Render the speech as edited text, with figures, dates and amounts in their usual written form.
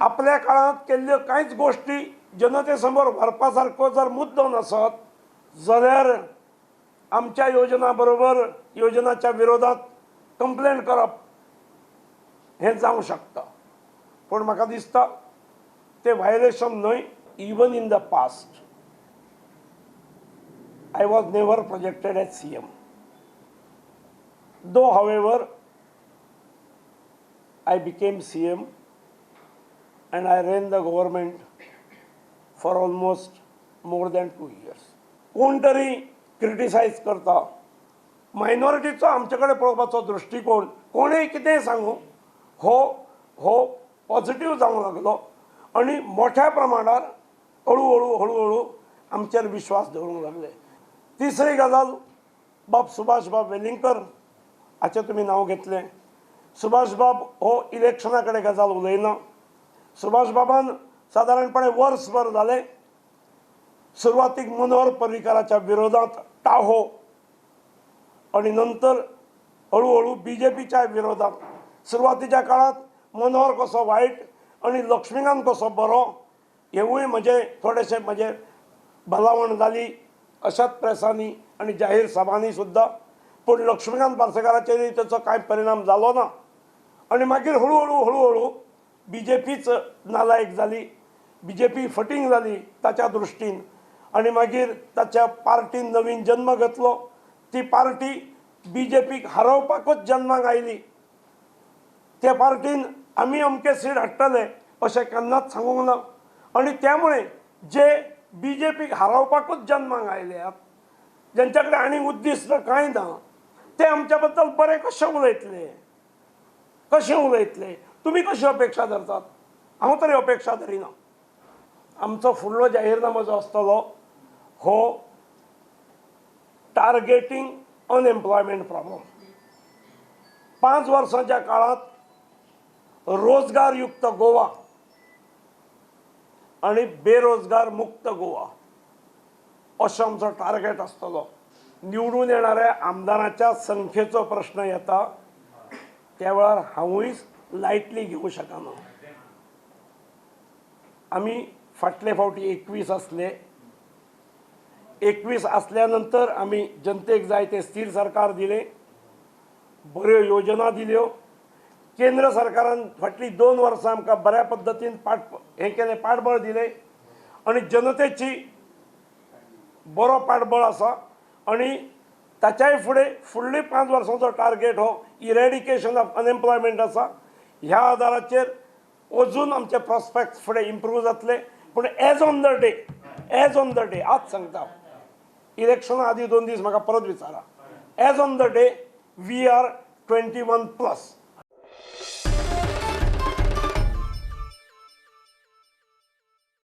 आपल्या काळात केल्ल्यो कांयच गोष्टी जनतेसमोर व्हरपासारको जर मुद्दो नसत जाल्यार आमच्या योजना बरोबर योजनाच्या विरोधात कंप्लेंट करप हे जावंक शकता. पण म्हाका दिसता ते व्हायोलेशन न्हय. Even in the past I was never projected as CM. Though, however, I became CM and I ran the government for almost more than 2 years. कोण तरी क्रिटिसाइज करता, मायनॉरिटीचो आमचे कडेन पळोवपाचो दृश्टिकोन कोणेय कितेंय सांगू हो पॉझिटिव्ह जावंक लागलो आनी मोठ्या प्रमाणात हळू आमचेर विश्वास दवरूंक लागले. तिसरी गजाल, बाब सुभाष बाब वेलिंगकर हाचें तुमी नांव घेतलें. सुभाष बाब हो इलेक्शना कडेन गजाल उलयना. सुभाष बाबान सादारणपणे वर्सभर जालें सुरवातीक मनोहर पर्रीकाराच्या विरोधात टाहो आणि नंतर हळूहळू बीजेपीच्या विरोधात. सुरवातीच्या काळात मनोहर कसो वायट आणि लक्ष्मीकांत कसो बरो हेवूय थोडेशे म्हजे भलावण जाली अशाच प्रेसांनी आणि जाहीर सभांनी सुद्धा. पूण लक्ष्मीकांत पार्सेकाराचेरय ताचो कांय परिणाम जालो ना आणि मागीर हळूहळू बीजेपीच नालायक जाली. बीजेपी फटींग जाली ताच्या दृश्टीन आणि मागीर ताच्या पार्टीन नवीन जन्म घेतलो. ती पार्टी बीजेपीक हरोवपाकूच जन्माक आयली. त्या पार्टीन आमी अमके सीट हाडटले अशें केन्नाच सांगूंक ना आणि त्यामुळे जे बीजेपीक हरोवपाकूच जन्माक आयल्यात, ज्यांच्या कडेन आनी उद्दिश्ट कांय ना, ते आमच्या बद्दल बरें कशें उलयतले. तुमी कशी अपेक्षा धरतात? हांव तरी अपेक्षा धरिना. आमचो फुडलो जाहीरनामो जो आसतलो हो टार्गेटींग अनएम्प्लॉयमेंट प्रॉब्लम. 5 वर्सांच्या काळात रोजगारयुक्त गोवा आणि बेरोजगार मुक्त गोवा असो आमचो टार्गेट आसतलो. निवडून येणाऱ्या आमदाराच्या संख्येचो प्रश्न येता त्या वेळार हांवूय लायटली घेवंक शकना. आमी फाटले फावटी 21 आसले. 21 आसल्या नंतर आमी जनतेक जाय ते स्थिर सरकार दिलें, बऱ्यो योजना दिल्यो. केंद्र सरकारान फाटली 2 वर्सां आमकां बऱ्या पद्दतीन पाठबळ दिलें आणि जनतेची बरो पाठबळ आसा. आणि ताच्याय फुडली 5 वर्सांचो टार्गेट हो इरेडिकेशन ऑफ अनएम्प्लॉयमेंट आसा. ह्या आदाराचेर अजून आमचे प्रॉस्पेक्ट्स फुडें इम्प्रूव जातले. पूण एज ऑन द डे आज सांगता, इलेक्शना आदी 2 दीस म्हाका परत विचारा, age on the day we are 21+.